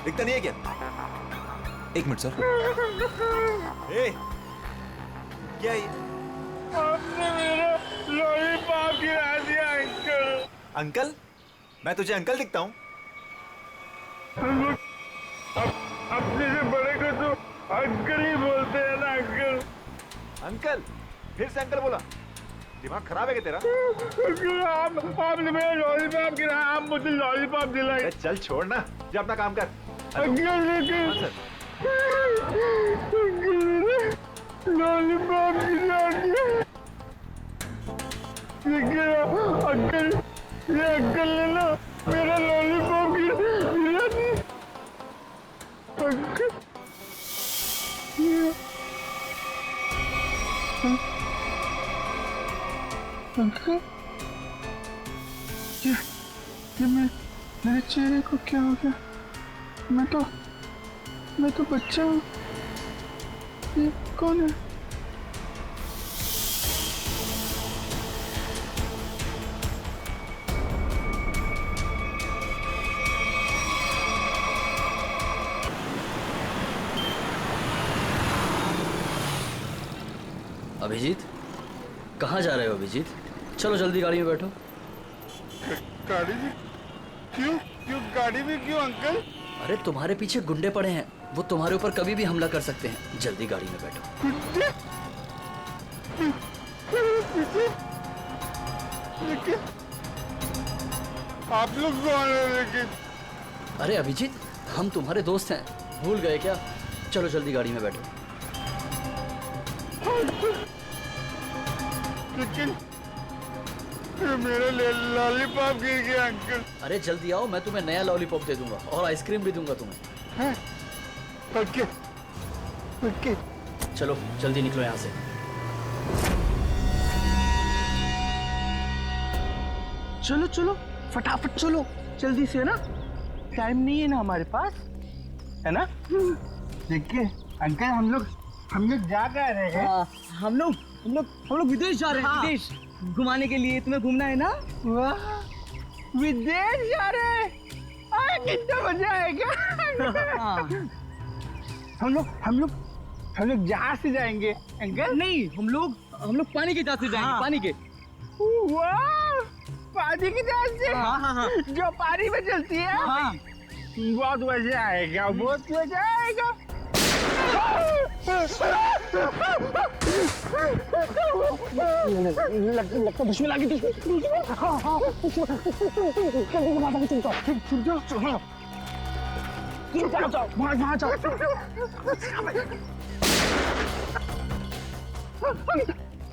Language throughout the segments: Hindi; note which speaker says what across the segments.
Speaker 1: दिखता नहीं है क्या? एक मिनट सर। ए, क्या ये?
Speaker 2: आपने मेरा लॉलीपॉप गिरा दिया अंकल।
Speaker 1: अंकल? मैं तुझे अंकल दिखता हूँ?
Speaker 2: हम लोग अपने से बड़े को तो अंकल ही बोलते हैं ना अंकल।
Speaker 1: अंकल? फिर से अंकल बोला? दिमाग खराब है क्या तेरा?
Speaker 2: अंकल आपने मेरा लॉलीपॉप गिराया, आप मुझे लॉलीपॉप दिलाए।
Speaker 1: अरे चल छोड़ ना, जा अपना काम कर।
Speaker 2: अंकल लेकिन
Speaker 1: हाँ सर।
Speaker 2: लॉलीपॉप गिरा दिया। अंकल ये अंकल ने ना मेरा लॉलीपॉप गिरा दिया। अंकल अंकल ये मेरे चेहरे को क्या हो गया? मैं तो बच्चा हूँ। ये कौन है?
Speaker 3: अभिजीत, कहाँ जा रहे हो अभिजीत? चलो जल्दी गाड़ी में बैठो।
Speaker 2: गाड़ी में क्यों गाड़ी में क्यों अंकल?
Speaker 3: अरे तुम्हारे पीछे गुंडे पड़े हैं, वो तुम्हारे ऊपर कभी भी हमला कर सकते हैं। जल्दी गाड़ी में बैठो।
Speaker 2: लेकिन आप लोग कौन है? लेकिन
Speaker 3: अरे अभिजीत, हम तुम्हारे दोस्त हैं, भूल गए क्या? चलो जल्दी गाड़ी में बैठो।
Speaker 2: लेकिन मेरा लॉलीपॉप गिर गया अंकल।
Speaker 3: अरे जल्दी आओ, मैं तुम्हें नया लॉलीपॉप दे दूंगा और आइसक्रीम भी दूंगा तुम्हें।
Speaker 2: हैं? ओके ओके
Speaker 3: चलो जल्दी निकलो यहाँ से।
Speaker 4: चलो चलो फटाफट चलो, जल्दी से, है ना? टाइम नहीं है ना हमारे पास, है ना?
Speaker 2: देखिए अंकल हम लोग जा कर रहे हैं।
Speaker 4: हम लोग विदेश जा रहे हैं। विदेश घुमाने के लिए, तुम्हें घूमना है ना?
Speaker 2: वाह विदेश जा रहे हैं, कितना मजा आएगा। हम लोग जहाज से जाएंगे अंकल।
Speaker 4: नहीं, हम लोग पानी के जहाज से जाएंगे। पानी के।
Speaker 2: वाह पानी की जहाज से।
Speaker 4: हाँ।
Speaker 2: जो पानी में चलती है।
Speaker 4: हाँ।
Speaker 2: बहुत मजा आएगा, बहुत मजा आएगा।
Speaker 4: लगता दुश्मन आ गई। जाओ वहाँ जाओ।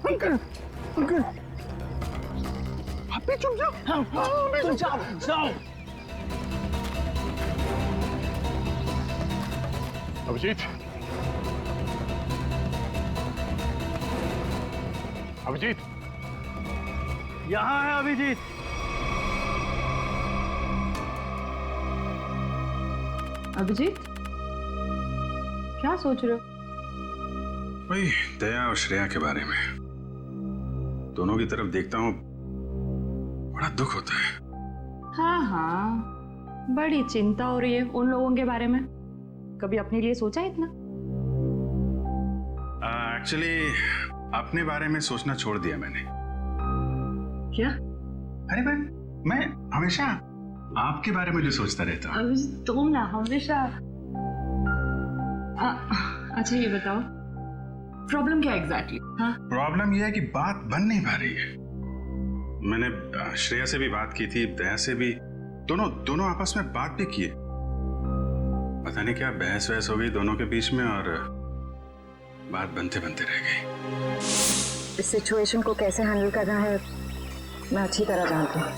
Speaker 2: अंकल आप भी चुप जाओ।
Speaker 4: जाओ।
Speaker 5: अभिजीत, अभिजीत,
Speaker 4: यहाँ है अभिजीत।
Speaker 6: अभिजीत, क्या सोच रहे हो?
Speaker 5: वही दया और श्रेया के बारे में। दोनों की तरफ देखता हूँ, बड़ा दुख होता है।
Speaker 6: हाँ, बड़ी चिंता हो रही है उन लोगों के बारे में। कभी अपने लिए सोचा है इतना?
Speaker 5: एक्चुअली अपने बारे में सोचना छोड़ दिया मैंने।
Speaker 6: क्या?
Speaker 5: अरे मैं हमेशा आपके बारे में जो सोचता रहता हूँ।
Speaker 6: तुम ना हमेशा। अच्छा ये बताओ, प्रॉब्लम क्या एग्जैक्टली? हाँ,
Speaker 5: प्रॉब्लम यह है कि बात बन नहीं पा रही है। मैंने श्रेया से भी बात की थी, दया से भी, दोनों आपस में बात भी किए। पता नहीं क्या बहस वहस हो गई दोनों के बीच में और बात बनते बनते रह गई।
Speaker 7: इस सिचुएशन को कैसे हैंडल करना है मैं अच्छी तरह जानती हूँ।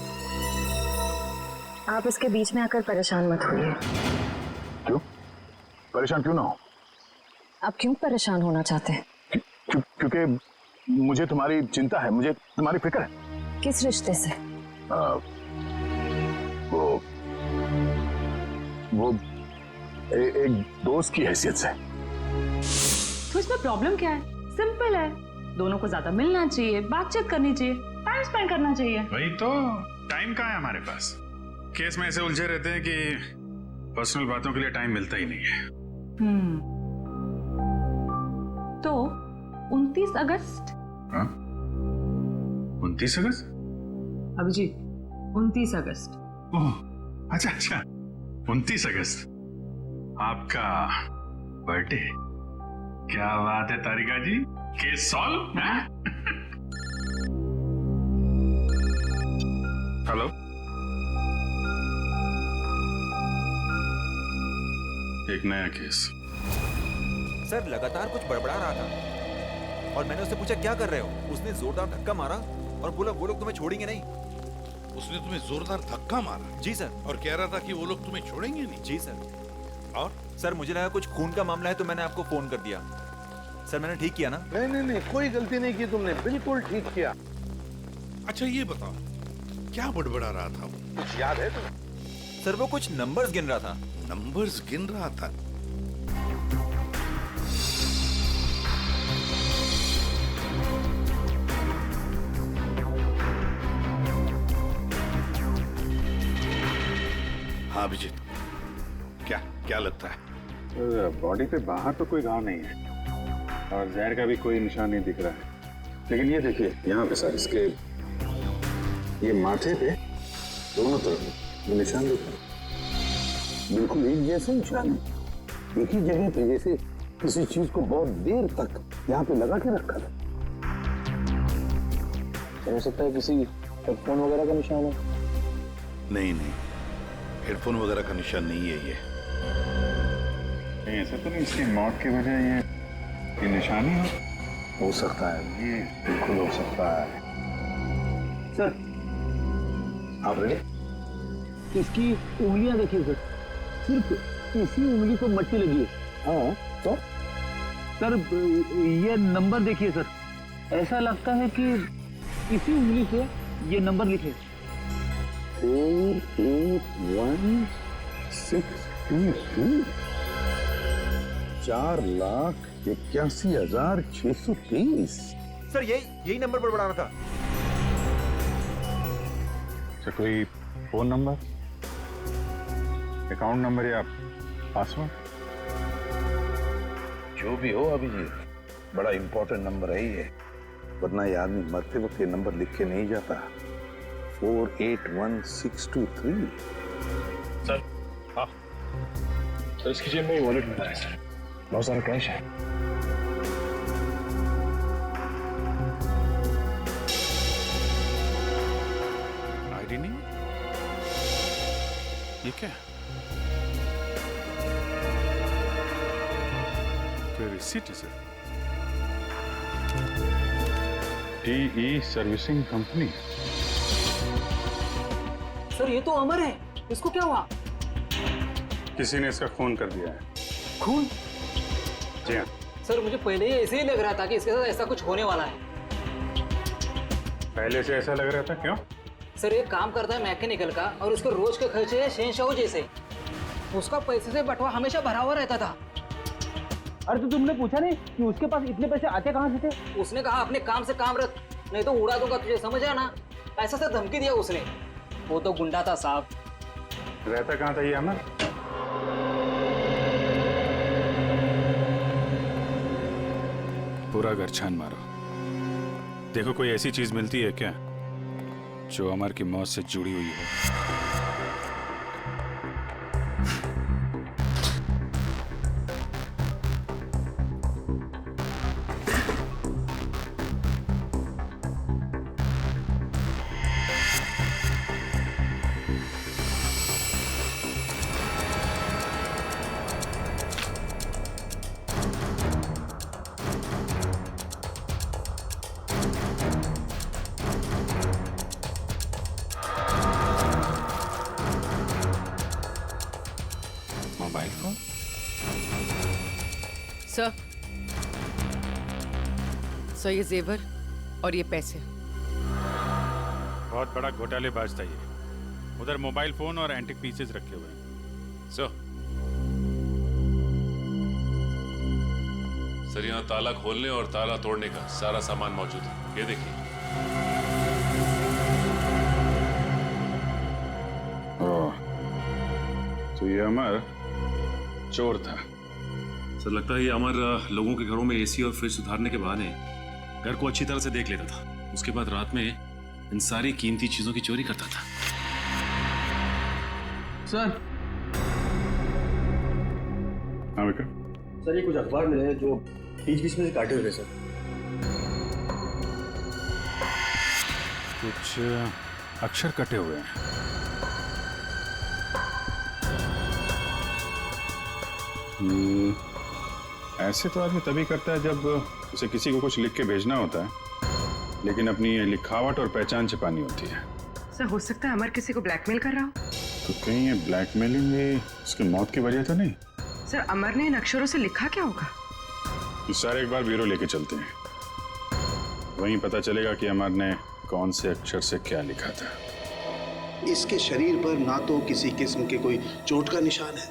Speaker 7: आप इसके बीच में आकर परेशान मत होइए।
Speaker 5: क्यों? परेशान क्यों ना हो?
Speaker 7: आप क्यों परेशान होना चाहते हैं?
Speaker 5: क्योंकि मुझे तुम्हारी चिंता है, मुझे तुम्हारी फिक्र है।
Speaker 7: किस रिश्ते से?
Speaker 5: वो एक दोस्त की हैसियत से।
Speaker 6: तो इसमें प्रॉब्लम क्या है? सिंपल है, दोनों को ज्यादा मिलना चाहिए, बातचीत करनी चाहिए, टाइम स्पेंड करना चाहिए।
Speaker 5: वही तो, टाइम कहाँ है हमारे पास? केस में ऐसे उलझे रहते हैं कि पर्सनल बातों के लिए टाइम मिलता ही नहीं है।
Speaker 6: तो 29 अगस्त।
Speaker 5: हाँ? 29 अगस्त?
Speaker 6: अभिजीत, 29 अगस्त।
Speaker 5: ओह, अच्छा अच्छा, 29 अगस्त आपका बर्थडे। क्या बात है तारिका जी, केस सॉल्व। हेलो, एक नया केस।
Speaker 1: सर लगातार कुछ बड़बड़ा रहा था और मैंने उससे पूछा क्या कर रहे हो। उसने जोरदार धक्का मारा और बोला वो लोग तुम्हें छोड़ेंगे नहीं।
Speaker 8: उसने तुम्हें जोरदार धक्का मारा?
Speaker 1: जी सर।
Speaker 8: और कह रहा था कि वो लोग तुम्हें छोड़ेंगे नहीं?
Speaker 1: जी सर।
Speaker 8: और
Speaker 1: सर मुझे लगा कुछ खून का मामला है तो मैंने आपको फोन कर दिया। सर मैंने ठीक किया ना?
Speaker 2: नहीं, कोई गलती नहीं की तुमने, बिल्कुल ठीक किया।
Speaker 8: अच्छा ये बताओ, क्या बड़बड़ा रहा था वो?
Speaker 2: कुछ याद है तुम्हें?
Speaker 1: सर वो कुछ नंबर्स गिन रहा था।
Speaker 8: नंबर्स गिन रहा था? हाँ अभिजीत, क्या लगता है?
Speaker 5: बॉडी पे बाहर तो कोई घाव नहीं है और जहर का भी कोई निशान नहीं दिख रहा है, लेकिन ये देखिए यहाँ पे सर, इसके ये माथे पे दोनों तरफ ये निशान दिख रहे हैं,
Speaker 9: बिल्कुल एक जैसे निशान है, एक ही जगह पे, जैसे किसी चीज को बहुत देर तक यहाँ पे लगा के रखा था। हो सकता है किसी हेडफोन वगैरह का निशान हो।
Speaker 8: नहीं, हेडफोन वगैरह का निशान नहीं है ये।
Speaker 5: ऐसा तो नहीं इसकी मौत की वजह ये निशानी
Speaker 9: हो सकता है, ये बिल्कुल हो सकता है। सर आप रेडी? इसकी उंगलियां देखिए सर, सिर्फ इसी उंगली को मट्टी लगी है। हाँ तो सर ये नंबर देखिए सर, ऐसा लगता है कि इसी उंगली से ये नंबर लिखे 48163, 4,81,623।
Speaker 1: सर यही नंबर बड़बड़ा रहा था।
Speaker 5: अच्छा कोई फोन नंबर, अकाउंट नंबर या पासवर्ड?
Speaker 9: जो भी हो अभिजीत, बड़ा इंपॉर्टेंट नंबर है ये, वरना ये आदमी मरते वक्त ये नंबर लिख के नहीं जाता। 481,623।
Speaker 2: सर हाँ सर, इसकी जेब में वॉलेट मिला है सर, बहुत सारा कैश है।
Speaker 5: आईडी नहीं? ये क्या? कोई रिसीट है sir? TE servicing company.
Speaker 3: Sir ये तो अमर है, इसको क्या हुआ?
Speaker 5: किसी ने इसका खून कर दिया है।
Speaker 3: खून?
Speaker 5: जी हाँ।
Speaker 3: सर मुझे पहले ही ऐसे ही लग रहा था कि इसके साथ ऐसा कुछ होने वाला है।
Speaker 5: पहले से ऐसा लग रहा था, क्यों?
Speaker 3: सर ये काम करता है मैकेनिकल का और उसके रोज के खर्चे है शहंशाह जैसे। उसका पैसे से बंटवा हमेशा भरा हुआ रहता था।
Speaker 4: अरे तो तुमने पूछा नहीं कि उसके पास इतने पैसे आते कहाँ से थे?
Speaker 3: उसने कहा अपने काम से काम रख, नहीं तो उड़ा दूंगा तुझे, समझ आना। ऐसा से धमकी दिया उसने। वो तो गुंडा था साहब।
Speaker 5: रहता कहाँ था ये अमर? पूरा घर छान मारो, देखो कोई ऐसी चीज मिलती है क्या जो अमर की मौत से जुड़ी हुई हो। Mobile phone?
Speaker 10: सर ये जेवर और ये पैसे।
Speaker 5: बहुत बड़ा घोटालेबाज था ये। उधर मोबाइल फोन और एंटिक पीसेस रखे हुए हैं।
Speaker 11: सर यहाँ ताला खोलने और ताला तोड़ने का सारा सामान मौजूद है, ये देखिए।
Speaker 5: तो तो ये अमर चोर था।
Speaker 11: सर लगता है ये अमर लोगों के घरों में एसी और फ्रिज सुधारने के बहाने घर को अच्छी तरह से देख लेता था। उसके बाद रात में इन सारी कीमती चीजों की चोरी करता था।
Speaker 9: सर।
Speaker 5: हाँ विक्रम।
Speaker 9: सर ये कुछ अखबार मिले हैं जो बीच बीच में से काटे हुए सर।
Speaker 5: कुछ अक्षर कटे हुए हैं। ऐसे तो आदमी तभी करता है जब उसे किसी को कुछ लिख के भेजना होता है, लेकिन अपनी लिखावट और पहचान छिपानी होती है।
Speaker 10: सर हो सकता है अमर किसी को ब्लैकमेल कर रहा हो।
Speaker 5: तो कहीं ये ब्लैकमेलिंग उसकी मौत की वजह तो नहीं?
Speaker 10: सर अमर ने इन अक्षरों से लिखा क्या होगा?
Speaker 5: इस सारे एक बार ब्यूरो लेके चलते हैं, वहीं पता चलेगा कि अमर ने कौन से अक्षर से क्या लिखा था।
Speaker 12: इसके शरीर पर ना तो किसी किस्म के कोई चोट का निशान है,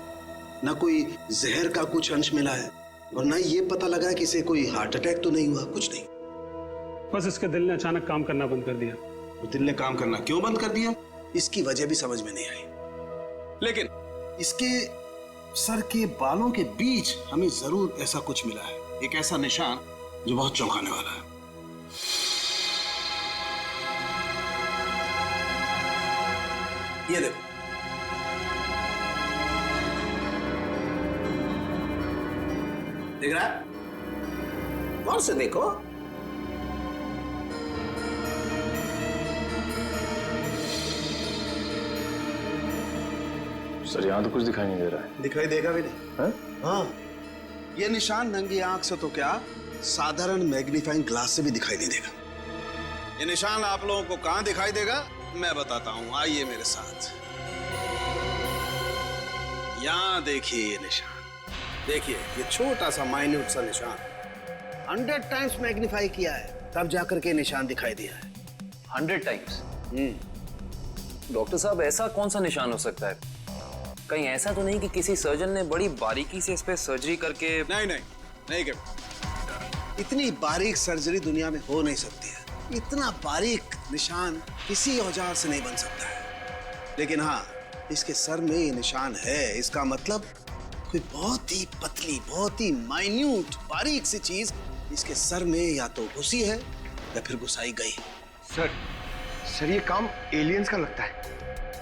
Speaker 12: ना कोई जहर का कुछ अंश मिला है, और ना ये पता लगा कि इसे कोई हार्ट अटैक तो नहीं हुआ, कुछ नहीं।
Speaker 9: बस इसके दिल ने अचानक काम करना बंद कर दिया।
Speaker 12: दिल ने काम करना क्यों बंद कर दिया, इसकी वजह भी समझ में नहीं आई। लेकिन इसके सर के बालों के बीच हमें जरूर ऐसा कुछ मिला है, एक ऐसा निशान जो बहुत चौंकाने वाला है। ये देखो, देख रहा है? गौर से देखो।
Speaker 9: सर यहाँ तो कुछ दिखाई नहीं दे रहा है।
Speaker 12: दिखाई देगा भी नहीं है? हाँ, ये निशान नंगी आंख से तो क्या, साधारण मैग्नीफाइंग ग्लास से भी दिखाई नहीं देगा। ये निशान आप लोगों को कहां दिखाई देगा मैं बताता हूं, आइए मेरे साथ। यहां देखिए ये निशान, देखिए ये छोटा सा माइन्यूट सा निशान 100 टाइम्स मैग्नीफाई किया है, तब जाकर के निशान दिखाई दिया है।
Speaker 13: 100 टाइम्स? डॉक्टर साहब ऐसा कौन सा निशान हो सकता है? कहीं ऐसा तो नहीं कि किसी सर्जन ने बड़ी बारीकी से इस पे सर्जरी करके?
Speaker 12: नहीं कर, इतनी बारीक सर्जरी दुनिया में हो नहीं सकती है। इतना बारीक निशान किसी औजार से नहीं बन सकता है। लेकिन हाँ, इसके सर में ये निशान है, इसका मतलब कोई बहुत ही पतली, बहुत ही माइन्यूट, बारीक सी चीज इसके सर में या तो घुसी है या फिर घुसाई गई।
Speaker 4: सर ये काम एलियंस का लगता है।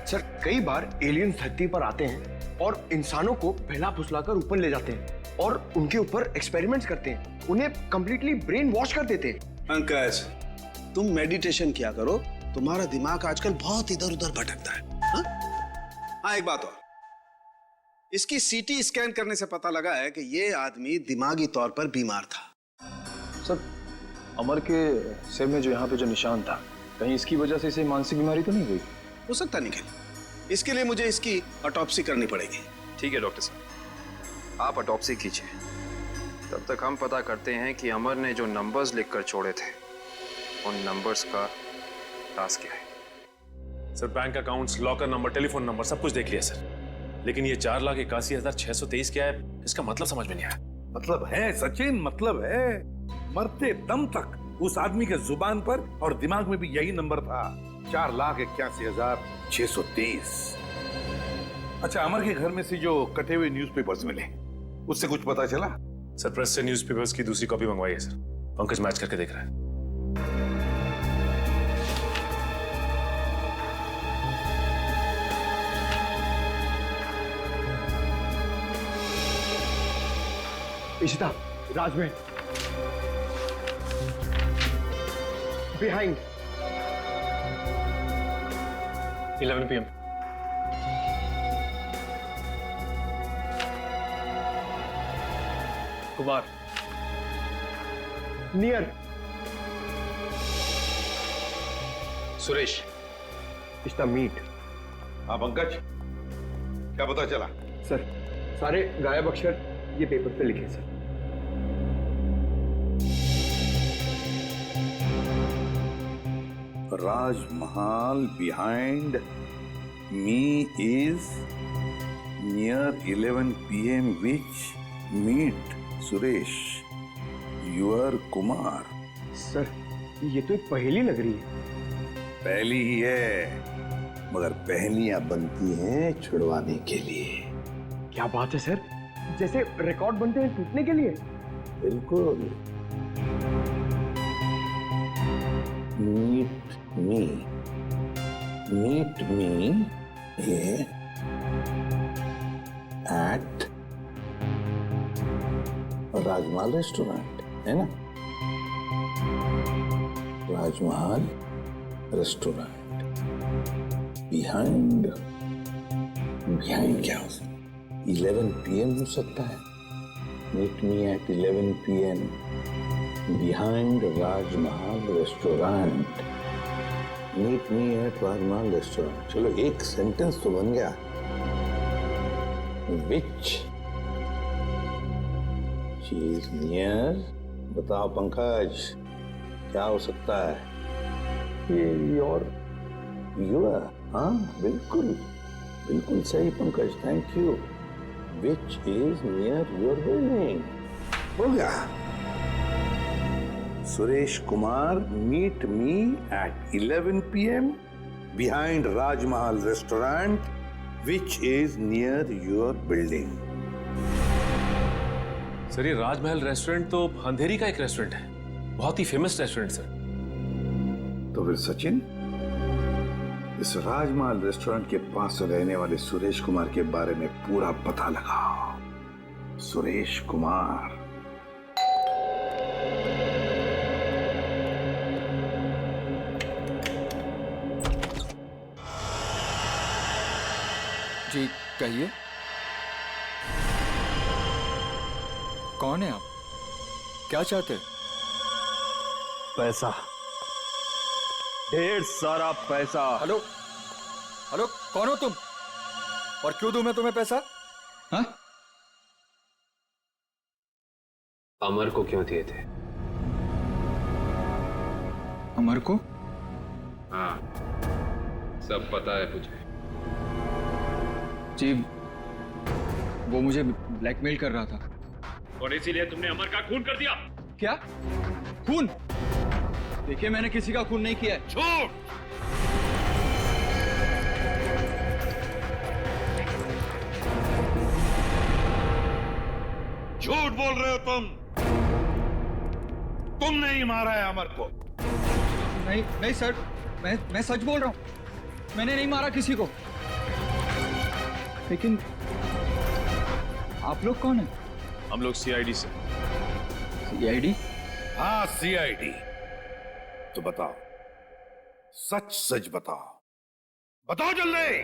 Speaker 4: सर कई बार एलियंस धरती पर आते हैं और इंसानों को फैला फुसलाकर ऊपर ले जाते हैं और उनके ऊपर एक्सपेरिमेंट्स करते हैं, उन्हें कंप्लीटली ब्रेन वॉश कर देते हैं।
Speaker 12: पंकज, तुम मेडिटेशन किया करो, तुम्हारा दिमाग आजकल बहुत इधर उधर भटकता है। हाँ, एक बात और, इसकी सीटी स्कैन करने से पता लगा है कि ये आदमी दिमागी तौर पर बीमार था।
Speaker 9: सर अमर के सिर में जो यहाँ पे जो निशान था, कहीं इसकी वजह से इसे मानसिक बीमारी तो नहीं हुई?
Speaker 12: हो सकता निखिल, इसके लिए मुझे इसकी ऑटोप्सी करनी पड़ेगी।
Speaker 13: ठीक है डॉक्टर साहब, आप ऑटोप्सी कीजिए, तब तक हम पता करते हैं कि अमर ने जो नंबर्स लिखकर छोड़े थे उन नंबर्स का राज क्या है।
Speaker 11: Sir bank accounts, locker number, telephone number सब कुछ देख लिया सर, लेकिन ये 4,81,623 क्या है, इसका मतलब समझ में नहीं आया।
Speaker 8: मतलब है सचिन, मतलब है। मरते दम तक उस आदमी के जुबान पर और दिमाग में भी यही नंबर था, 4,81,623। अच्छा, अमर के घर में से जो कटे हुए न्यूज़पेपर्स मिले, उससे कुछ पता चला?
Speaker 11: सर प्रेस से न्यूज़पेपर्स की दूसरी कॉपी मंगवाई है सर, पंकज मैच करके देख रहा है।
Speaker 4: Ishita, Rajmahal, behind
Speaker 9: 11 PM।
Speaker 4: Kumar, near
Speaker 13: Suresh,
Speaker 4: Ishita meet.
Speaker 8: हाँ पंकज, क्या पता चला?
Speaker 4: सर सारे गायब अक्षर ये पेपर पे लिखे sir.
Speaker 8: Rajmahal behind me is near 11 PM which meet Suresh, your Kumar.
Speaker 4: Sir ये तो एक पहेली लग रही है।
Speaker 8: पहली ही है, मगर पहेलियां बनती हैं छुड़वाने के लिए।
Speaker 4: क्या बात है सर, जैसे रिकॉर्ड बनते हैं टूटने के लिए।
Speaker 9: बिल्कुल। Meet me at Rajmahal restaurant, है ना? राजमहल रेस्टोरेंट बिहाइंड क्या हो सकता है? 11 PM हो सकता है। Meet me at 11 PM behind Rajmahal restaurant. Meet me at Rajmahal restaurant. चलो एक सेंटेंस तो बन गया। विच चीज नियर, बताओ पंकज क्या हो सकता है? ये योर हाँ बिल्कुल बिल्कुल सही Pankaj, thank you. Which is near your building. हो गया। Suresh Kumar meet me at 11 PM behind Rajmahal restaurant which is near your building.
Speaker 11: Sir ये राजमहल रेस्टोरेंट तो अंधेरी का एक रेस्टोरेंट है, बहुत ही फेमस रेस्टोरेंट सर।
Speaker 9: तो फिर सचिन, इस राजमहल रेस्टोरेंट के पास रहने वाले सुरेश कुमार के बारे में पूरा पता लगाओ। सुरेश कुमार
Speaker 14: जी कहिए, कौन है आप? क्या चाहते?
Speaker 15: पैसा, ढेर सारा पैसा।
Speaker 14: हेलो हेलो, कौन हो तुम और क्यों दूं मैं तुम्हें पैसा? हाँ?
Speaker 13: अमर को क्यों दिए थे?
Speaker 14: अमर को?
Speaker 13: हाँ, सब पता है मुझे।
Speaker 14: जी वो मुझे ब्लैकमेल कर रहा था
Speaker 11: और इसीलिए तुमने अमर का खून कर दिया।
Speaker 14: क्या खून? देखिए मैंने किसी का खून नहीं किया है।
Speaker 11: झूठ!
Speaker 8: झूठ बोल रहे हो तुम। तुमने ही मारा है अमर को।
Speaker 14: नहीं नहीं सर, मैं सच बोल रहा हूं, मैंने नहीं मारा किसी को। लेकिन आप लोग कौन हैं?
Speaker 11: हम लोग CID से।
Speaker 14: CID?
Speaker 8: हाँ CID। तो बताओ, सच सच बताओ, बताओ जल्दी।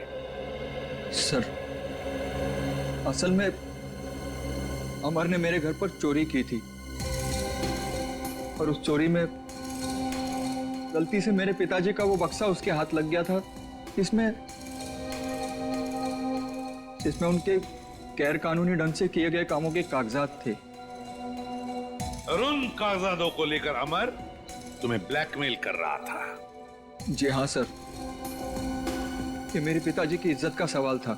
Speaker 14: सर असल में अमर ने मेरे घर पर चोरी की थी और उस चोरी में गलती से मेरे पिताजी का वो बक्सा उसके हाथ लग गया था जिसमें उनके गैर कानूनी ढंग से किए गए कामों के कागजात थे।
Speaker 8: और उन कागजातों को लेकर अमर तुम्हें ब्लैकमेल कर रहा था।
Speaker 14: जी हाँ सर, ये मेरे पिताजी की इज्जत का सवाल था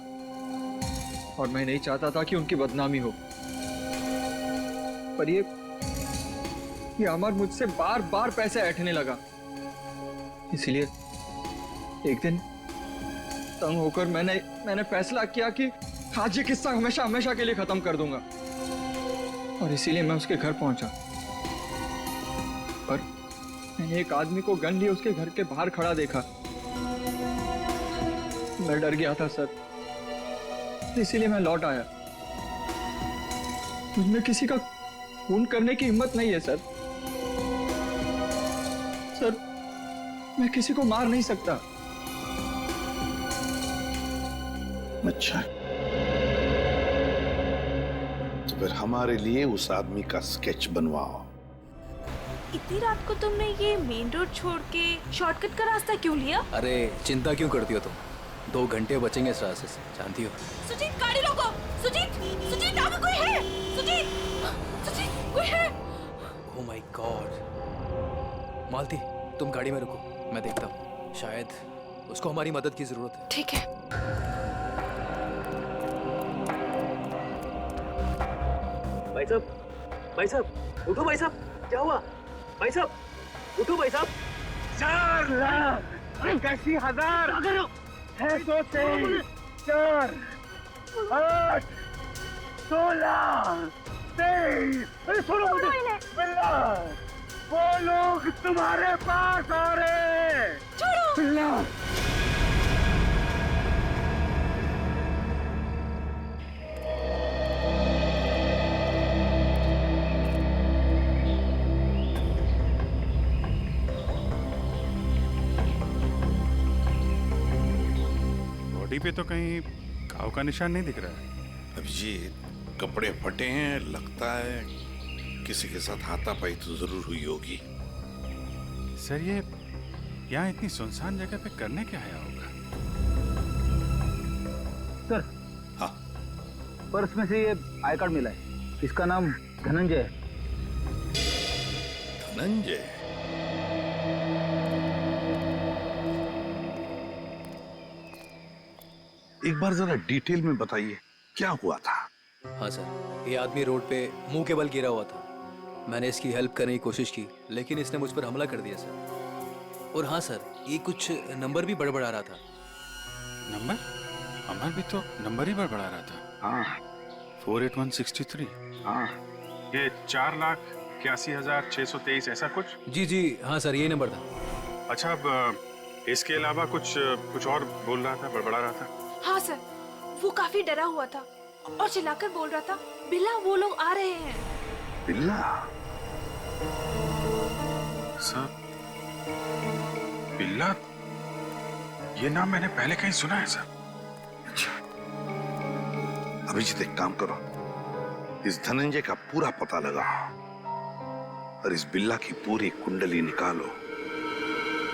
Speaker 14: और मैं नहीं चाहता था कि उनकी बदनामी हो। पर ये अमर मुझसे बार बार पैसे ऐंठने लगा, इसलिए एक दिन तंग होकर मैंने फैसला किया कि आज ये किस्सा हमेशा हमेशा के लिए खत्म कर दूंगा और इसीलिए मैं उसके घर पहुंचा। पर मैंने एक आदमी को गन लिए उसके घर के बाहर खड़ा देखा। मैं डर गया था सर, इसीलिए मैं लौट आया। मुझमें किसी का खून करने की हिम्मत नहीं है सर। सर मैं किसी को मार नहीं सकता।
Speaker 9: अच्छा, तो फिर हमारे लिए उस आदमी का स्केच बनवाओ।
Speaker 16: इतनी रात को तुमने ये मेन रोड छोड़ के शॉर्टकट का रास्ता क्यों लिया?
Speaker 14: अरे चिंता क्यों करती हो तुम? 2 घंटे बचेंगे इस रास्ते से, जानती हो।
Speaker 16: सुजीत गाड़ी रोको। सुजीत आगे कोई है? सुजीत कोई है?
Speaker 14: Oh my God. मालती तुम गाड़ी में रुको, मैं देखता हूँ, शायद उसको हमारी मदद की जरूरत है।
Speaker 16: ठीक है।
Speaker 3: भाई साहब उठो। भाई साहब क्या हुआ? भाई साहब उठो। भाई साहब
Speaker 2: 4,81,000 है। 2 3 4 8 16, 23, अरे सुनो मुझे, बिल्ला, वो लोग तुम्हारे पास आ रहे हैं।
Speaker 16: छोड़ो।
Speaker 2: बिल्ला।
Speaker 5: बॉडी पे तो कहीं घाव का निशान नहीं दिख रहा है।
Speaker 17: अभिजीत, कपड़े फटे हैं, लगता है किसी के साथ हाथापाई तो जरूर हुई होगी।
Speaker 5: सर ये यहाँ इतनी सुनसान जगह पे करने क्या आया होगा?
Speaker 9: सर,
Speaker 17: हाँ,
Speaker 9: पर्स में से ये आई कार्ड मिला है। इसका नाम धनंजय है।
Speaker 17: धनंजय? एक बार जरा डिटेल में बताइए, क्या हुआ था?
Speaker 18: हाँ सर, ये आदमी रोड पे मुंह के बल गिरा हुआ था। मैंने इसकी हेल्प करने की कोशिश की, लेकिन इसने मुझ पर हमला कर दिया सर। और हाँ सर, ये कुछ नंबर भी बड़बड़ा रहा था।
Speaker 5: नंबर? अमर भी तो नंबर ही बड़बड़ा रहा था।
Speaker 17: हाँ,
Speaker 5: 48163।
Speaker 17: हाँ,
Speaker 5: ये 4,81,623 ऐसा कुछ?
Speaker 18: जी जी हाँ सर, यही नंबर था।
Speaker 5: अच्छा, अब इसके अलावा कुछ और बोल रहा था, बड़बड़ा रहा था?
Speaker 16: हाँ सर, वो काफी डरा हुआ था और चिल्लाकर बोल रहा था, बिल्ला वो लोग आ रहे हैं।
Speaker 17: बिल्ला?
Speaker 5: सर, बिल्ला, ये नाम मैंने पहले कहीं सुना है सर।
Speaker 17: अच्छा, अभिजीत एक काम करो, इस धनंजय का पूरा पता लगाओ और इस बिल्ला की पूरी कुंडली निकालो।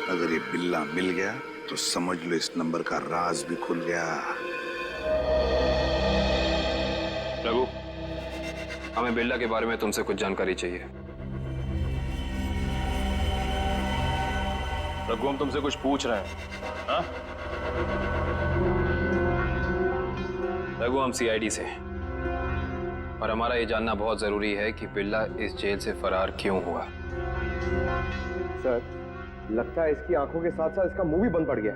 Speaker 17: अगर ये बिल्ला मिल गया तो समझ लो इस नंबर का राज भी खुल गया।
Speaker 13: रघु, हमें बिल्ला के बारे में तुमसे कुछ जानकारी चाहिए।
Speaker 15: रघु, हम तुमसे कुछ पूछ रहे हैं। हाँ?
Speaker 13: रघु, हम सीआईडी से हैं और हमारा ये जानना बहुत जरूरी है कि बिल्ला इस जेल से फरार क्यों हुआ।
Speaker 4: सर, लगता है इसकी आंखों के साथ साथ इसका मुंह भी बंद पड़ गया।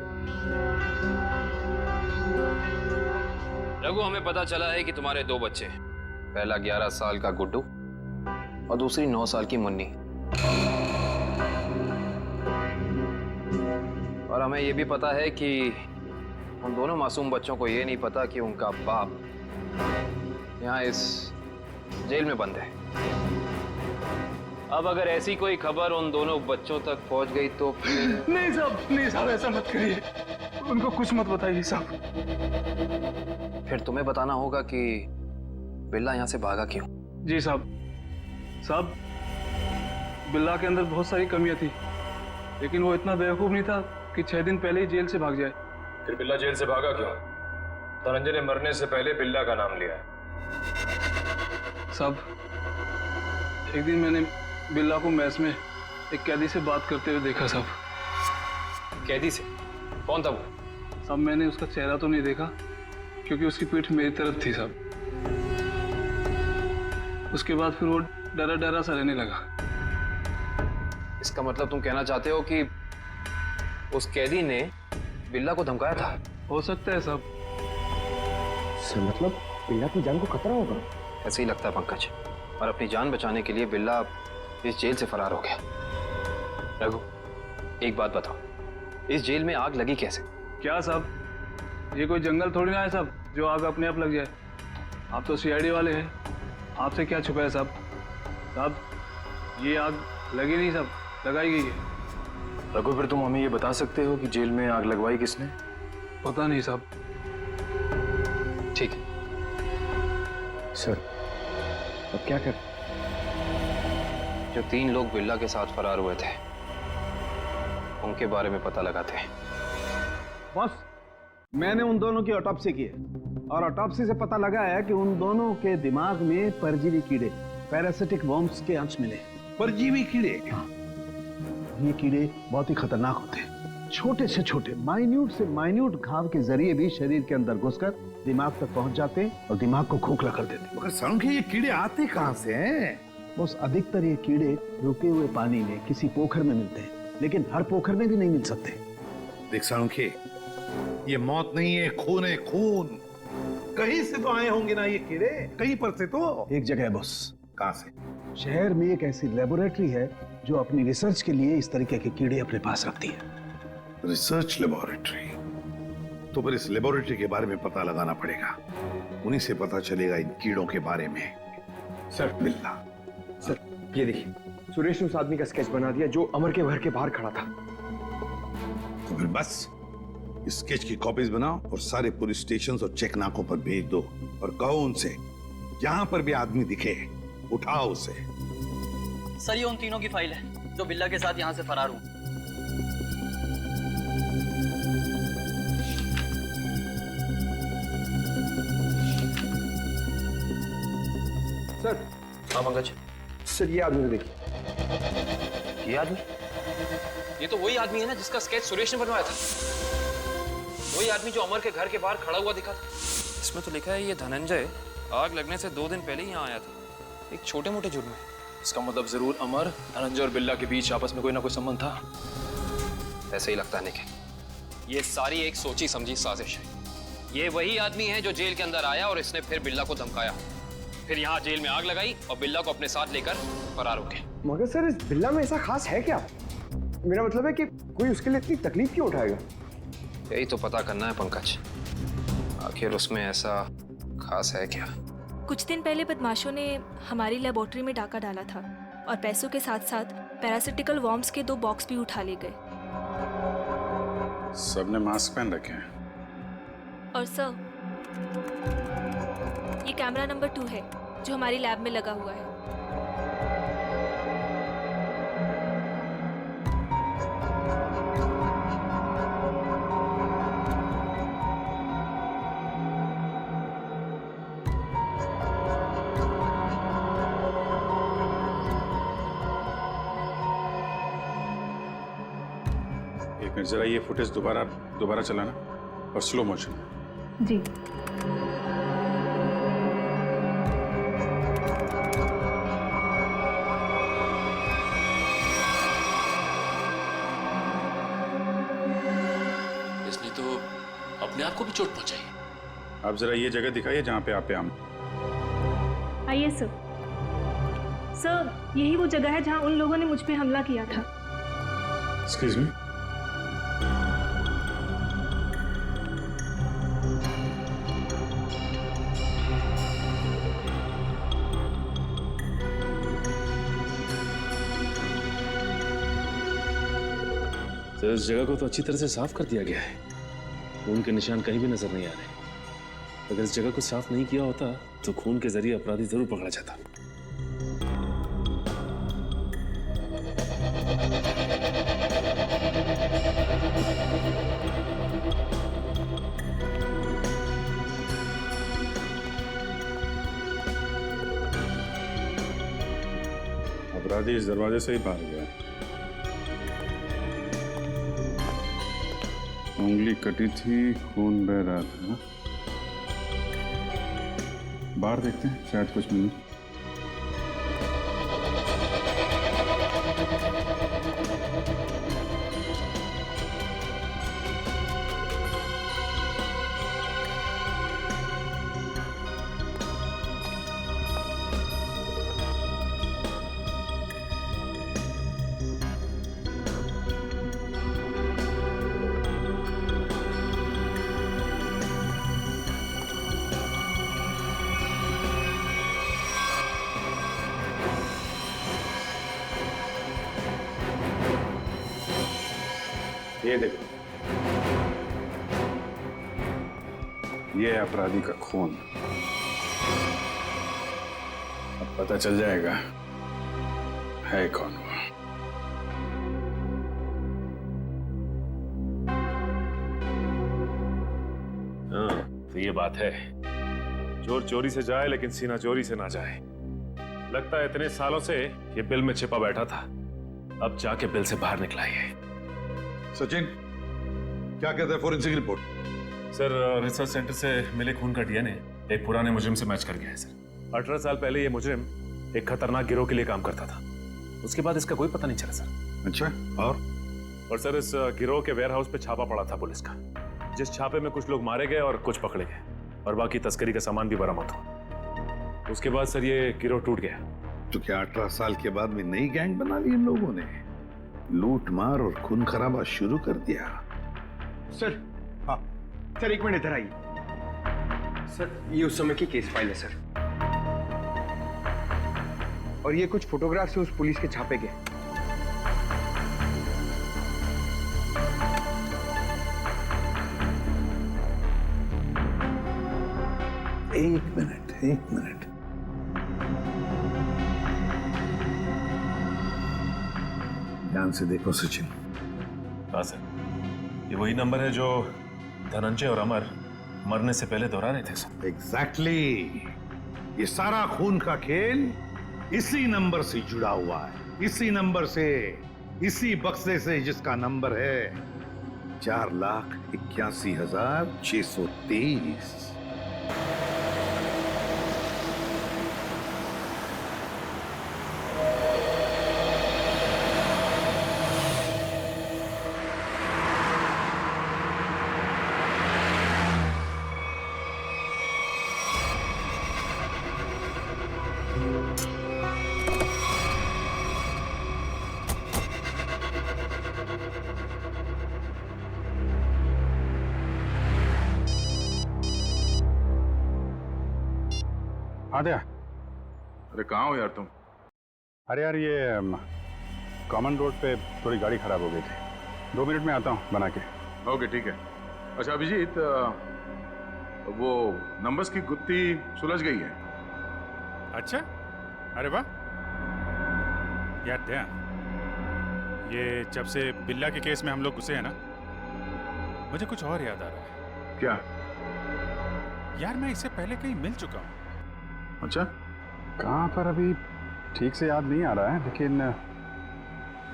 Speaker 13: रघु, हमें पता चला है कि तुम्हारे 2 बच्चे, पहला 11 साल का गुड्डू और दूसरी 9 साल की मुन्नी। और हमें यह भी पता है कि उन दोनों मासूम बच्चों को यह नहीं पता कि उनका बाप यहाँ इस जेल में बंद है। अब अगर ऐसी कोई खबर उन दोनों बच्चों तक पहुंच गई तो फिर...
Speaker 2: नहीं साहब, ऐसा मत करिए। उनको कुछ मत बताइए साहब।
Speaker 13: फिर तुम्हें बताना होगा कि बिल्ला यहाँ से भागा क्यों।
Speaker 2: जी साहब, बिल्ला के अंदर बहुत सारी कमियां थी, लेकिन वो इतना बेवकूफ नहीं था कि 6 दिन पहले ही जेल से भाग जाए।
Speaker 15: फिर बिल्ला जेल से भागा क्यों? धनंजय ने मरने से पहले बिल्ला का नाम लिया है।
Speaker 2: साहब, एक दिन मैंने बिल्ला को मैस में एक कैदी से बात करते हुए देखा साहब।
Speaker 13: कैदी से? कौन था वो?
Speaker 2: साहब, मैंने उसका चेहरा तो नहीं देखा क्योंकि उसकी पीठ मेरी तरफ थी साहब। उसके बाद फिर वो डरा डरा सा रहने लगा।
Speaker 13: इसका मतलब तुम कहना चाहते हो कि उस कैदी ने बिल्ला को धमकाया था?
Speaker 2: हो सकता है साहब।
Speaker 4: सर, मतलब बिल्ला की जान को खतरा होगा?
Speaker 13: ऐसे ही लगता है पंकज, और अपनी जान बचाने के लिए बिल्ला इस जेल से फरार हो गया। रघु, एक बात बताओ, इस जेल में आग लगी कैसे?
Speaker 2: क्या साहब, ये कोई जंगल थोड़ी ना है साहब जो आग अपने आप लग जाए। आप तो सीआईडी वाले हैं, आपसे क्या छुपा है साहब? साहब, ये आग लगी नहीं साहब, लगाई गई है।
Speaker 15: रघु, फिर तुम हमें ये बता सकते हो कि जेल में आग लगवाई किसने?
Speaker 2: पता नहीं साहब।
Speaker 13: ठीक है
Speaker 4: सर, अब क्या कर?
Speaker 13: जो 3 लोग बिल्ला के साथ फरार हुए थे उनके बारे में पता लगाते हैं।
Speaker 9: बॉस, मैंने उन दोनों की ऑटोप्सी की है और ऑटोप्सी से पता लगा है कि उन दोनों के दिमाग में परजीवी कीड़े, पैरासिटिक वर्म्स के अंश मिले।
Speaker 17: परजीवी कीड़े?
Speaker 9: हाँ, ये कीड़े बहुत ही खतरनाक होते हैं। छोटे से छोटे, माइन्यूट से माइन्यूट घाव के जरिए भी शरीर के अंदर घुसकर दिमाग तक पहुंच जाते हैं और दिमाग को खोखला कर देते हैं।
Speaker 17: मगर सालुंखे, ये कीड़े आते कहां से हैं?
Speaker 9: बस अधिकतर ये कीड़े रुके हुए पानी में किसी पोखर में मिलते हैं, लेकिन हर पोखर में भी नहीं मिल सकते।
Speaker 17: देख सालुंखे, ये मौत नहीं है, खून है, खून।
Speaker 8: कहीं से तो आए होंगे ना ये कीड़े, कहीं पर से तो।
Speaker 9: एक जगह है बॉस।
Speaker 8: कहां से?
Speaker 9: शहर में एक ऐसी लेबोरेटरी है जो अपनी रिसर्च के लिए इस तरीके के कीड़े अपने पास रखती है।
Speaker 17: Research laboratory? तो फिर इस लेबोरेटरी के बारे में पता लगाना पड़ेगा, उन्हीं से पता चलेगा इन कीड़ों के बारे में।
Speaker 4: सर
Speaker 17: बिल्ला,
Speaker 4: सर ये देखिए, सुरेश ने उस आदमी का स्केच बना दिया जो अमर के घर के बाहर खड़ा था।
Speaker 17: तो फिर बस स्केच की कॉपीज बनाओ और सारे पुलिस स्टेशन और चेक नाकों पर भेज दो और कहो उनसे जहां पर भी आदमी दिखे उठाओ उसे।
Speaker 3: सर ये उन तीनों की फाइल है जो बिल्ला के साथ यहाँ से फरार हूँ।
Speaker 4: सर।
Speaker 13: हाँ पंकज।
Speaker 4: सर ये आदमी देखिए।
Speaker 13: ये आदमी? ये तो वही आदमी है ना जिसका स्केच सुरेश ने बनवाया था। वही आदमी जो अमर के घर के बाहर खड़ा हुआ दिखा था। इसमें तो लिखा है ये धनंजय आग लगने से 2 दिन पहले ही यहाँ आया था, एक छोटे मोटे जुर्म में।
Speaker 18: इसका मतलब जरूर अमर, धनंजय और बिल्ला के बीच आपस में कोई ना कोई संबंध था।
Speaker 13: ऐसे ही लगता है निखिल, ये सारी एक सोची समझी साजिश है। ये वही आदमी है जो जेल के अंदर आया और इसने फिर बिल्ला को धमकाया, फिर यहाँ जेल में आग लगाई और बिल्ला को अपने साथ लेकर फरार हो गए।
Speaker 4: मगर सर इस बिल्ला में ऐसा खास है क्या? मेरा मतलब है कि कोई उसके लिए इतनी तकलीफ क्यों उठाएगा?
Speaker 13: यही तो पता करना है पंकज, आखिर उसमें ऐसा खास है क्या?
Speaker 16: कुछ दिन पहले बदमाशों ने हमारी लेबोरेटरी में डाका डाला था और पैसों के साथ साथ पैरासिटिकल वॉर्म्स के 2 बॉक्स भी उठा ले गए।
Speaker 5: सबने मास्क पहन रखे हैं।
Speaker 16: और सर ये कैमरा नंबर 2 है जो हमारी लैब में लगा हुआ है।
Speaker 5: जरा ये फुटेज दोबारा चलाना और स्लो मोशन।
Speaker 6: जी।
Speaker 11: इसने तो अपने आप को भी चोट पहुंचाई।
Speaker 5: आप जरा ये जगह दिखाइए जहां पे आप आम।
Speaker 6: आइए सर। सर यही वो जगह है जहां उन लोगों ने मुझ पे हमला किया था।
Speaker 5: Excuse me.
Speaker 11: तो इस जगह को तो अच्छी तरह से साफ कर दिया गया है, खून के निशान कहीं भी नजर नहीं आ रहे। अगर इस जगह को साफ नहीं किया होता तो खून के जरिए अपराधी जरूर पकड़ा जाता।
Speaker 5: अपराधी इस दरवाजे से ही बाहर गया। उंगली कटी थी, खून बह रहा था। बाहर देखते हैं, शायद कुछ मिले। ये देखो, ये है अपराधी का खून। अब पता चल जाएगा है कौन वो।
Speaker 11: हाँ, तो ये बात है, चोर चोरी से जाए लेकिन सीना चोरी से ना जाए। लगता है इतने सालों से ये बिल में छिपा बैठा था, अब जाके बिल से बाहर निकला ये।
Speaker 17: सचिन, क्या कहता है forensic report?
Speaker 11: Sir, research centre से मिले खून का डीएनए एक पुराने मुजरिम से मैच कर गया है सर। 18 साल पहले ये मुजरिम एक खतरनाक गिरोह के लिए काम करता था, उसके बाद इसका कोई पता नहीं चला सर।
Speaker 17: अच्छा, और
Speaker 11: सर इस गिरोह के वेयर हाउस पे छापा पड़ा था पुलिस का, जिस छापे में कुछ लोग मारे गए और कुछ पकड़े गए। और बाकी तस्करी का सामान भी बरामद हुआ। उसके बाद सर ये गिरोह टूट गया।
Speaker 17: तो क्या 18 साल के बाद में नई गैंग बना ली इन लोगों ने? लूट मार और खून खराबा शुरू कर दिया।
Speaker 4: सर, हाँ सर, एक मिनट इधर आइए। सर, ये उस समय की केस फाइल है सर, और ये कुछ फोटोग्राफ से उस पुलिस के छापे गए।
Speaker 17: एक मिनट। ध्यान से देखो सचिन।
Speaker 11: हाँ सर, ये वही नंबर है जो धनंजय और अमर मरने से पहले दोहरा रहे थे सर।
Speaker 17: एग्जैक्टली। ये सारा खून का खेल इसी नंबर से जुड़ा हुआ है, इसी नंबर से, इसी बक्से से जिसका नंबर है 4,81,623।
Speaker 5: आद्या, अरे कहाँ हो यार तुम? अरे यार ये कॉमन रोड पे थोड़ी गाड़ी खराब हो गई थी, 2 मिनट में आता हूँ बना के। ओके ठीक है। अच्छा अभिजीत, वो नंबर्स की गुत्थी सुलझ गई है।
Speaker 19: अच्छा, अरे वाह यार दया, ये जब से बिल्ला के केस में हम लोग घुसे हैं ना, मुझे कुछ और याद आ रहा है।
Speaker 5: क्या?
Speaker 19: यार मैं इससे पहले कहीं मिल चुका हूँ।
Speaker 5: अच्छा, कहाँ पर अभी ठीक से याद नहीं आ रहा है, लेकिन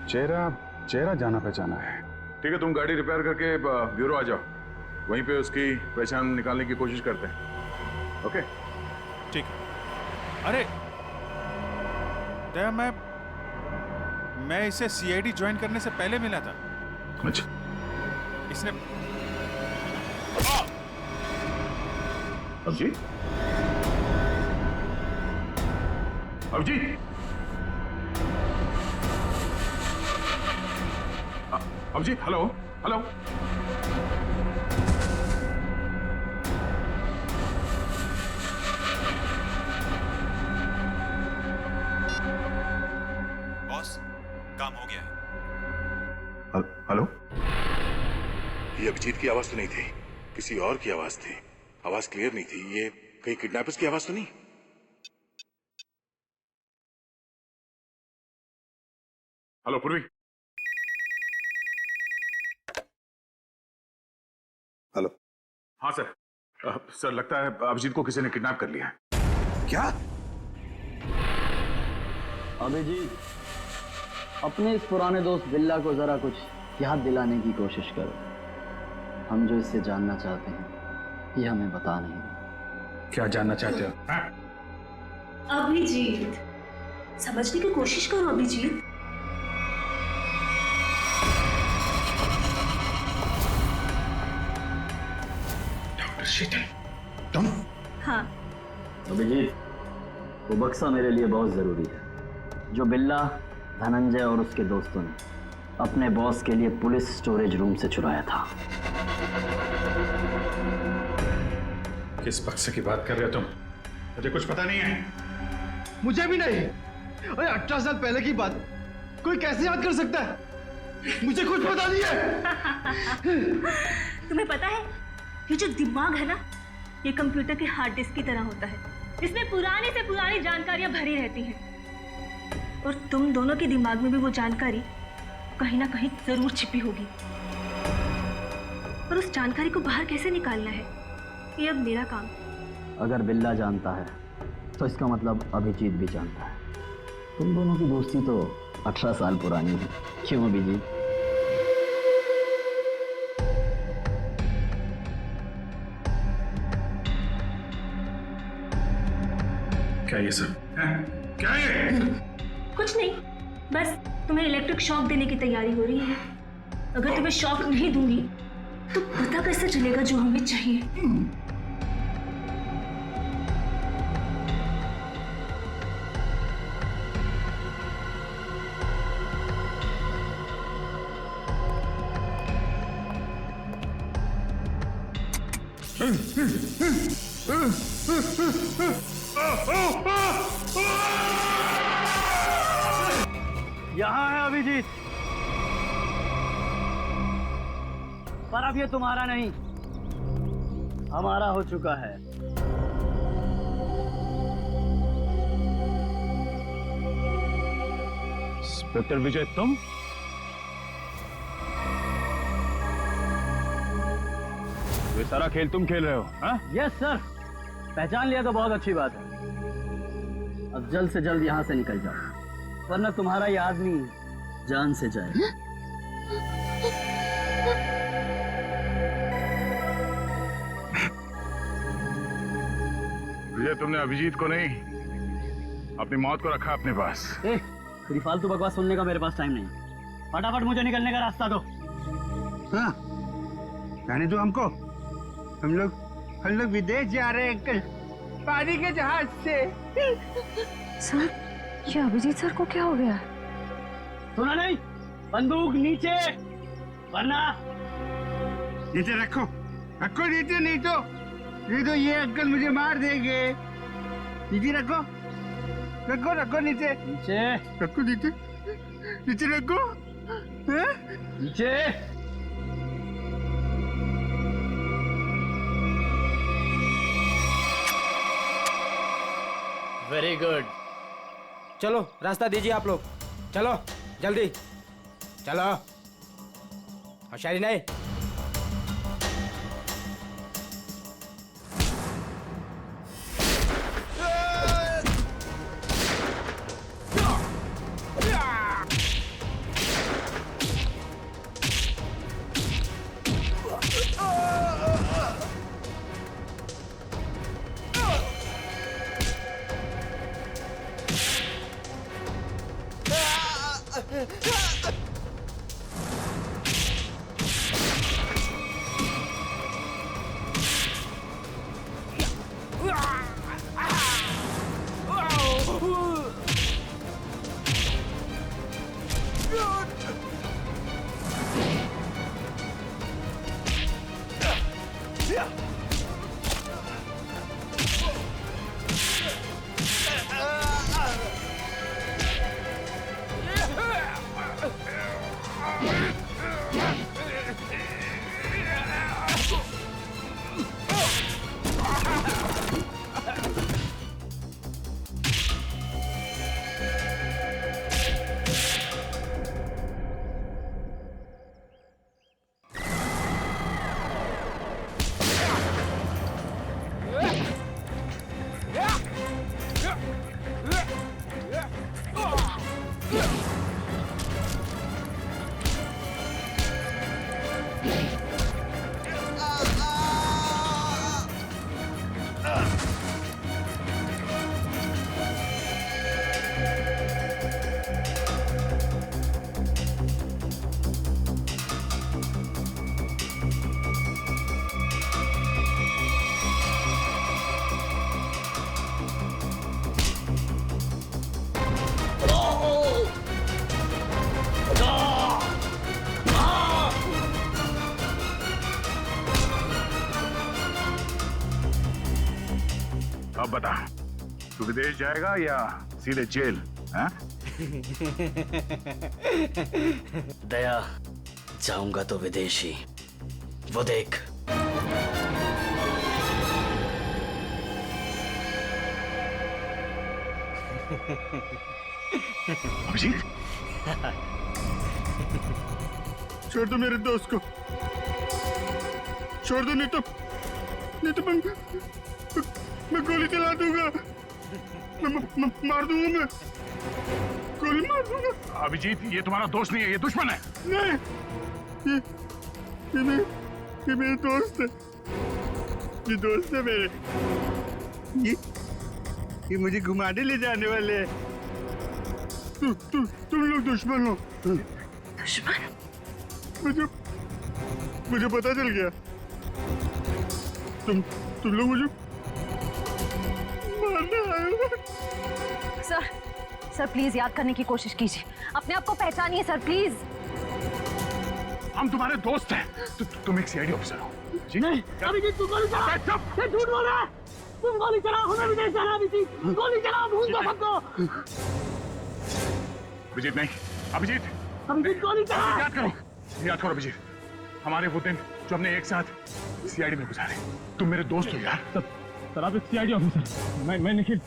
Speaker 5: चेहरा जाना पहचाना है। ठीक है, तुम गाड़ी रिपेयर करके ब्यूरो आ जाओ, वहीं पे उसकी पहचान निकालने की कोशिश करते हैं। ओके
Speaker 19: ठीक है। अरे दया, मैं इसे सीआईडी ज्वाइन करने से पहले मिला था।
Speaker 5: अच्छा,
Speaker 19: इसने
Speaker 5: Abhijeet, Abhijeet, Abhijeet, hello hello.
Speaker 1: Boss, काम हो गया है।
Speaker 5: हेलो।
Speaker 17: ये अभिजीत की आवाज तो नहीं थी, किसी और की आवाज थी। आवाज क्लियर नहीं थी। ये कहीं किडनैपर्स की आवाज तो नहीं?
Speaker 5: हेलो पूर्वी।
Speaker 17: हेलो।
Speaker 5: हाँ सर, सर लगता है अभिजीत को किसी ने किडनैप कर लिया है।
Speaker 17: क्या?
Speaker 20: अभिजीत, अपने इस पुराने दोस्त बिल्ला को जरा कुछ याद दिलाने की कोशिश करो। हम जो इससे जानना चाहते हैं ये हमें बता नहीं।
Speaker 5: क्या जानना चाहते हो?
Speaker 16: अभिजीत, समझने की कोशिश करो अभिजीत।
Speaker 5: डॉक्टर शीतल, तुम?
Speaker 16: हाँ।
Speaker 20: अभिजीत, वो बक्सा मेरे लिए बहुत जरूरी है जो बिल्ला, धनंजय और उसके दोस्तों ने अपने बॉस के लिए पुलिस स्टोरेज रूम से चुराया था।
Speaker 5: किस बक्से की बात कर रहे हो तुम? मुझे कुछ पता नहीं है।
Speaker 4: मुझे भी नहीं। अरे 18 साल पहले की बात कोई कैसे याद कर सकता है? मुझे कुछ पता नहीं है।
Speaker 16: तुम्हें पता है, ये जो दिमाग है ना, ये कंप्यूटर के हार्ड डिस्क की तरह होता है, जिसमें पुरानी से पुरानी जानकारियां भरी रहती हैं। और तुम दोनों के दिमाग में भी वो जानकारी कहीं ना कहीं जरूर छिपी होगी। और उस जानकारी को बाहर कैसे निकालना है, ये अब मेरा काम।
Speaker 20: अगर बिल्ला जानता है तो इसका मतलब अभिजीत भी जानता है। तुम दोनों की दोस्ती तो 18 साल पुरानी है, क्यों अभिजीत?
Speaker 5: क्या ये सब? क्या ये?
Speaker 16: कुछ नहीं, बस तुम्हें इलेक्ट्रिक शॉक देने की तैयारी हो रही है। अगर तुम्हें शॉक नहीं दूंगी तो पता कैसे चलेगा जो हमें चाहिए?
Speaker 20: यहाँ है अभिजीत, पर अब ये तुम्हारा नहीं, हमारा हो चुका है।
Speaker 15: इंस्पेक्टर विजय, तुम? ये सारा खेल तुम खेल रहे हो? हाँ?
Speaker 20: यस सर, पहचान लिया तो बहुत अच्छी बात है। अब जल्द से जल्द यहाँ से निकल जाओ, वरना तुम्हारा ये आदमी जान से जाए।
Speaker 15: विजय, तुमने अभिजीत को नहीं, अपनी मौत को रखा अपने पास।
Speaker 20: तेरी फालतू बकवास सुनने का मेरे पास टाइम नहीं। फटाफट मुझे निकलने का रास्ता दो।
Speaker 9: हाँ, जाने दो हमको। हम लोग विदेश जा रहे हैं अंकल, पानी के जहाज से।
Speaker 7: सर, ये अभिजीत सर को क्या हो गया?
Speaker 20: सुना नहीं? बंदूक नीचे, वरना
Speaker 9: नीचे रखो, रखो नीचे, नहीं तो ये अंकल मुझे मार देंगे। नीचे रखो, रखो रखो नीचे,
Speaker 20: नीचे
Speaker 9: रखो, नीचे नीचे रखो,
Speaker 20: नीचे।
Speaker 21: Very good. चलो रास्ता दीजिए आप लोग, चलो जल्दी चलो, होशियारी नहीं।
Speaker 15: अब बता, तू विदेश जाएगा या सीधे जेल? हाँ?
Speaker 20: दया, जाऊंगा तो विदेशी, वो देख।
Speaker 15: अभिजीत,
Speaker 9: छोड़ दो मेरे दोस्त को, छोड़ दो, नहीं तो मैं गोली चला दूंगा, मैं मार दूंगा, मैं गोली मार दूंगा।
Speaker 15: अभिजीत, ये तुम्हारा दोस्त नहीं है, ये दुश्मन है।
Speaker 9: नहीं, ये मेरे दोस्त है, ये दोस्त है मेरे। ये मुझे घुमाने ले जाने वाले हैं। तुम लोग दुश्मन हो।
Speaker 7: दुश्मन?
Speaker 9: मुझे पता चल गया। तुम लोग मुझे मारने आए हो।
Speaker 7: सर प्लीज याद करने की कोशिश कीजिए, अपने आप को पहचानिए सर, प्लीज।
Speaker 15: हम तुम्हारे दोस्त हैं। तुम एक सीआईडी ऑफिसर हो जी?
Speaker 9: नहीं, अभिजीत तू गोली चला। ये झूठ बोल रहा है। तुम गोली चला, हमें भी नहीं चला अभिजीत। गोली चला, भूल दो सबको।
Speaker 15: अभिजीत नहीं, अभिजीत
Speaker 9: गोली चला।
Speaker 15: याद करो अभिजीत, हमारे वो दिन जो हमने एक साथ सीआईडी में गुजारे। तुम मेरे दोस्त हो यार।
Speaker 9: सर आप एक सीआईडी ऑफिसर, मैं निखिल,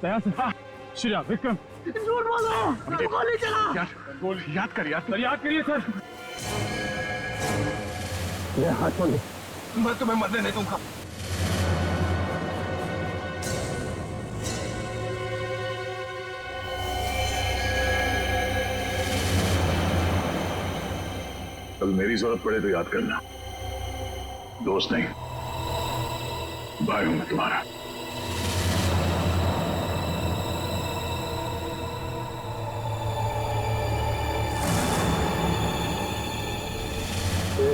Speaker 9: दया से, श्रेया, विक्रम। झूठ बोल रहे हैं। गोली चला।
Speaker 15: यार याद कर यार।
Speaker 9: सर याद करिए सर। मेरा हाथ छोड़ दे, मैं तुम्हें मरने नहीं दूंगा।
Speaker 15: कल मेरी जरूरत पड़े तो याद करना। दोस्त नहीं, भाई हूं मैं तुम्हारा।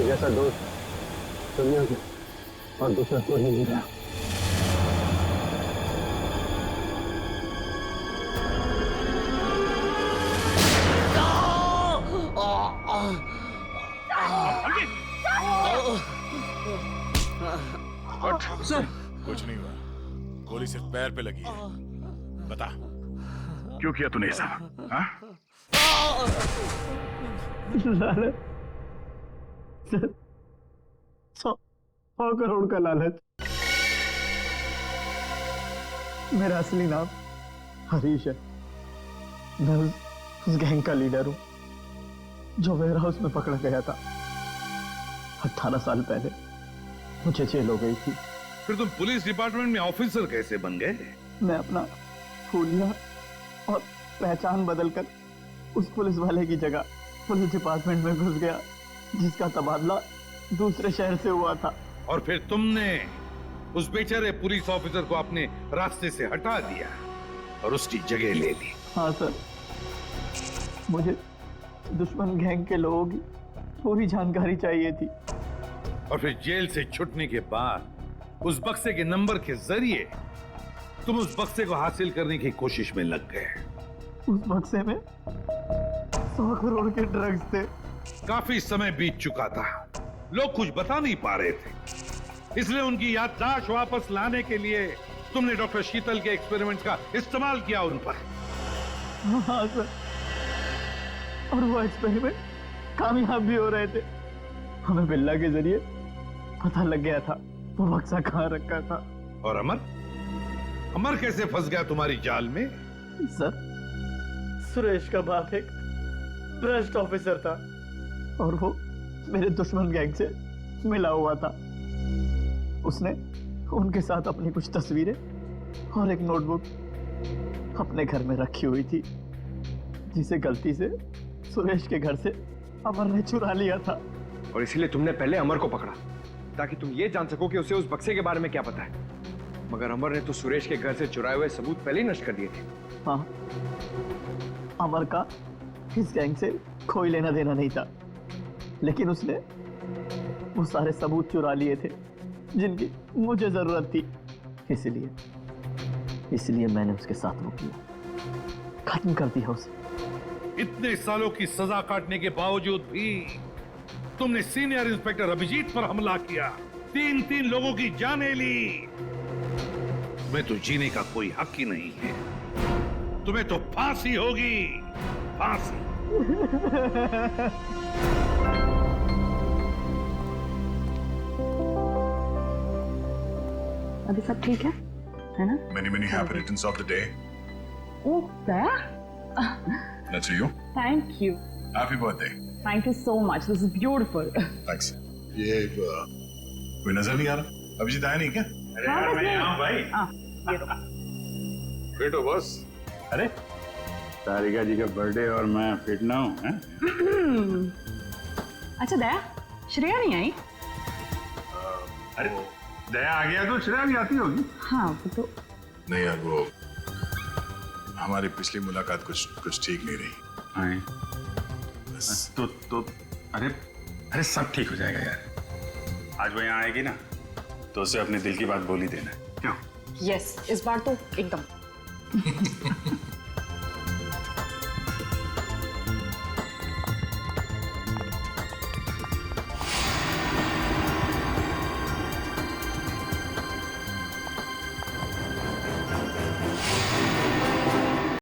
Speaker 9: जैसा दोस्त दुनिया में और दूसरा कोई नहीं रहा।
Speaker 15: सर कुछ नहीं हुआ, गोली सिर्फ पैर पे लगी है। बता क्यों किया तूने सब? हाँ?
Speaker 9: लालच सर, 100 करोड़ का लालच। मेरा असली नाम हरीश है। मैं उस गैंग का लीडर हूं जो वेयर हाउस में पकड़ा गया था। 18 साल पहले मुझे जेल हो गई थी।
Speaker 17: फिर तुम पुलिस डिपार्टमेंट में ऑफिसर कैसे बन गए?
Speaker 9: मैं अपना फूलिया और पहचान बदलकर उस पुलिस वाले की जगह पुलिस डिपार्टमेंट में घुस गया, जिसका तबादला दूसरे शहर से हुआ था।
Speaker 17: और फिर तुमने उस बेचारे पुलिस ऑफिसर को अपने रास्ते से हटा दिया और उसकी जगह ले ली।
Speaker 9: हाँ सर, मुझे दुश्मन गैंग के लोगों की पूरी जानकारी चाहिए थी।
Speaker 17: और फिर जेल से छूटने के बाद उस बक्से के नंबर के जरिए तुम उस बक्से को हासिल करने की कोशिश में लग गए।
Speaker 9: उस बक्से में 100 करोड़ के ड्रग्स थे।
Speaker 17: काफी समय बीत चुका था, लोग कुछ बता नहीं पा रहे थे, इसलिए उनकी याददाश्त वापस लाने के लिए तुमने डॉक्टर शीतल के एक्सपेरिमेंट का इस्तेमाल किया उन पर।
Speaker 9: हाँ सर, और वो एक्सपेरिमेंट कामयाब भी हो रहे थे। हमें बिल्ला के जरिए पता लग गया था वो बक्सा कहाँ रखा था।
Speaker 17: और अमर अमर कैसे फंस गया तुम्हारी जाल में?
Speaker 9: सर, सुरेश का बाप एक भ्रष्ट ऑफिसर था और वो मेरे दुश्मन गैंग से मिला हुआ था। उसने उनके साथ अपनी कुछ तस्वीरें और एक नोटबुक अपने घर में रखी हुई थी, जिसे गलती से सुरेश के घर से अमर ने चुरा लिया था।
Speaker 4: और इसीलिए तुमने पहले अमर को पकड़ा ताकि तुम ये जान सको कि उसे उस बक्से के बारे में क्या पता है। मगर अमर ने तो सुरेश के घर से चुराए हुए सबूत पहले ही नष्ट कर दिए थे।
Speaker 9: हाँ, अमर का इस गैंग से कोई लेना देना नहीं था, लेकिन उसने वो सारे सबूत चुरा लिए थे जिनकी मुझे जरूरत थी। इसलिए मैंने उसके साथ वो किया, खत्म कर दिया उसे।
Speaker 17: इतने सालों की सजा काटने के बावजूद भी तुमने सीनियर इंस्पेक्टर अभिजीत पर हमला किया, 3 लोगों की जानें ली। तुम्हें तो जीने का कोई हक ही नहीं है, तुम्हें तो फांसी होगी, फांसी।
Speaker 6: अभी सब ठीक है ना?
Speaker 15: Many happy returns of the day.
Speaker 6: Oh, there?
Speaker 15: That's you.
Speaker 6: Thank you.
Speaker 15: Happy birthday.
Speaker 6: Thank you so much. This is beautiful.
Speaker 15: Thanks. ये कोई नजर नहीं आ रहा? अभिजीत आया नहीं क्या?
Speaker 6: अरे यार मैं यहाँ हूँ भाई। ये तो।
Speaker 15: बेटो बस।
Speaker 19: अरे तारिका जी का बर्थडे और मैं फिट ना हूँ, हैं?
Speaker 6: अच्छा दया, श्रेया नहीं आई?
Speaker 15: अरे दया आ गया तो श्रेया भी आती होगी।
Speaker 6: हाँ वो तो।
Speaker 15: नहीं यार, वो हमारी पिछली मुलाकात कुछ ठीक नहीं रही।
Speaker 19: तो अरे सब ठीक हो जाएगा यार। आज वो यहाँ आएगी ना तो उसे अपने दिल की बात बोल ही देना। क्यों?
Speaker 6: यस, इस बार तो एकदम।